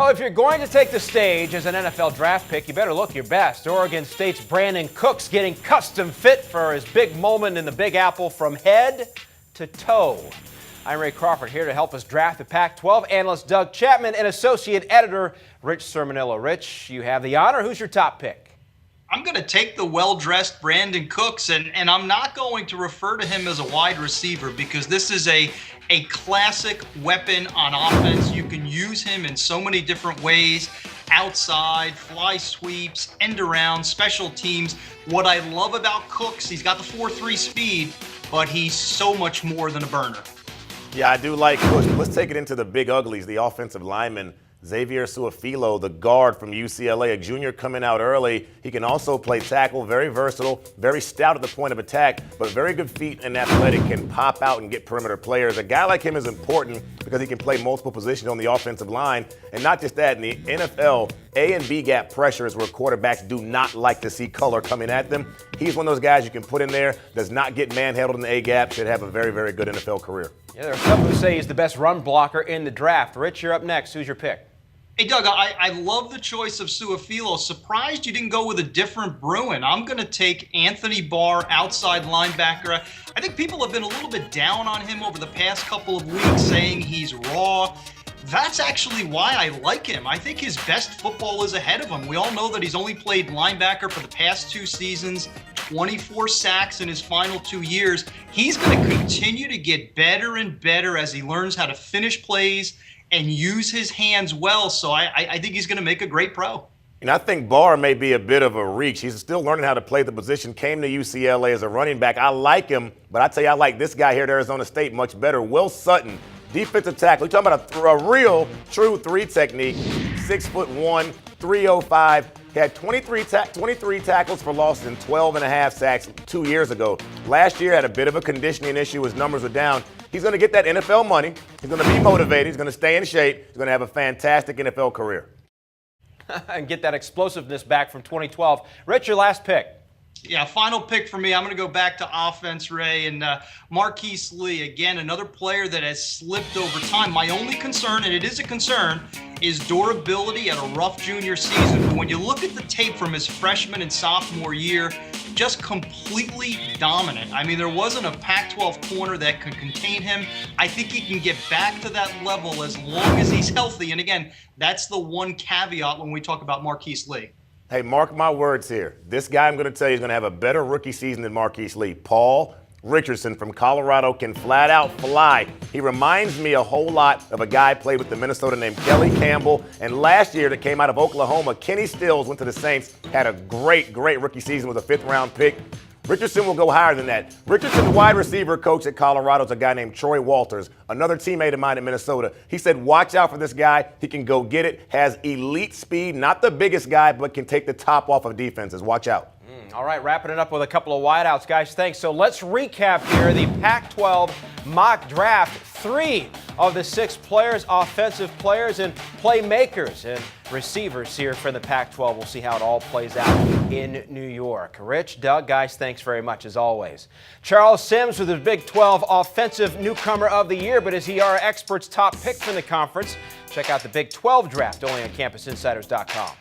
So if you're going to take the stage as an NFL draft pick, you better look your best. Oregon State's Brandin Cooks getting custom fit for his big moment in the Big Apple from head to toe. I'm Ray Crawford here to help us draft the Pac-12. Analyst Doug Chapman and associate editor Rich Cirminiello. Rich, you have the honor. Who's your top pick? I'm going to take the well-dressed Brandin Cooks, and I'm not going to refer to him as a wide receiver because this is a classic weapon on offense. You can use him in so many different ways: outside, fly sweeps, end around, special teams. What I love about Cooks, he's got the 4.3 speed, but he's so much more than a burner. Yeah, I do like Cooks. Let's take it into the big uglies, the offensive lineman. Xavier Su'a-Filo, the guard from UCLA, a junior coming out early. He can also play tackle, very versatile, very stout at the point of attack, but very good feet and athletic, can pop out and get perimeter players. A guy like him is important because he can play multiple positions on the offensive line. And not just that, in the NFL, A and B gap pressure is where quarterbacks do not like to see color coming at them. He's one of those guys you can put in there, does not get manhandled in the A gap, should have a very, very good NFL career. Yeah, there are some who say he's the best run blocker in the draft. Rich, you're up next. Who's your pick? Hey, Doug, I love the choice of Su'a-Filo. Surprised you didn't go with a different Bruin. I'm going to take Anthony Barr, outside linebacker. I think people have been a little bit down on him over the past couple of weeks, saying he's raw. That's actually why I like him. I think his best football is ahead of him. We all know that he's only played linebacker for the past 2 seasons, 24 sacks in his final 2 years. He's going to continue to get better and better as he learns how to finish plays and use his hands well. So I think he's going to make a great pro. And I think Barr may be a bit of a reach. He's still learning how to play the position, came to UCLA as a running back. I like him, but I tell you, I like this guy here at Arizona State much better. Will Sutton, defensive tackle. We're talking about a real, true 3 technique, 6'1", 305. He had 23 tackles for losses and 12.5 sacks 2 years ago. Last year had a bit of a conditioning issue. His numbers were down. He's going to get that NFL money. He's going to be motivated. He's going to stay in shape. He's going to have a fantastic NFL career. And get that explosiveness back from 2012. Rich, your last pick. Yeah, final pick for me. I'm going to go back to offense, Ray, and MARQISE Lee. Again, another player that has slipped over time. My only concern, and it is a concern, is durability at a rough junior season. But when you look at the tape from his freshman and sophomore year, just completely dominant. I mean, there wasn't a Pac-12 corner that could contain him. I think he can get back to that level as long as he's healthy. And again, that's the one caveat when we talk about MARQISE Lee. Hey, mark my words here. This guy I'm going to tell you is going to have a better rookie season than MARQISE Lee. Paul Richardson from Colorado can flat out fly. He reminds me a whole lot of a guy played with the Minnesota named Kelly Campbell. And last year that came out of Oklahoma, Kenny Stills went to the Saints, had a great rookie season with a 5th-round pick. Richardson will go higher than that. Richardson, the wide receiver coach at Colorado, is a guy named Troy Walters, another teammate of mine in Minnesota. He said, watch out for this guy. He can go get it, has elite speed, not the biggest guy, but can take the top off of defenses. Watch out. All right, wrapping it up with a couple of wideouts, guys. Thanks. So let's recap here the Pac-12 mock draft. 3 of the 6 players, offensive players and playmakers and receivers here for the Pac-12. We'll see how it all plays out in New York. Rich, Doug, guys, thanks very much as always. Charles Sims with the Big 12 Offensive Newcomer of the Year, but is he our expert's top pick from the conference? Check out the Big 12 draft only on CampusInsiders.com.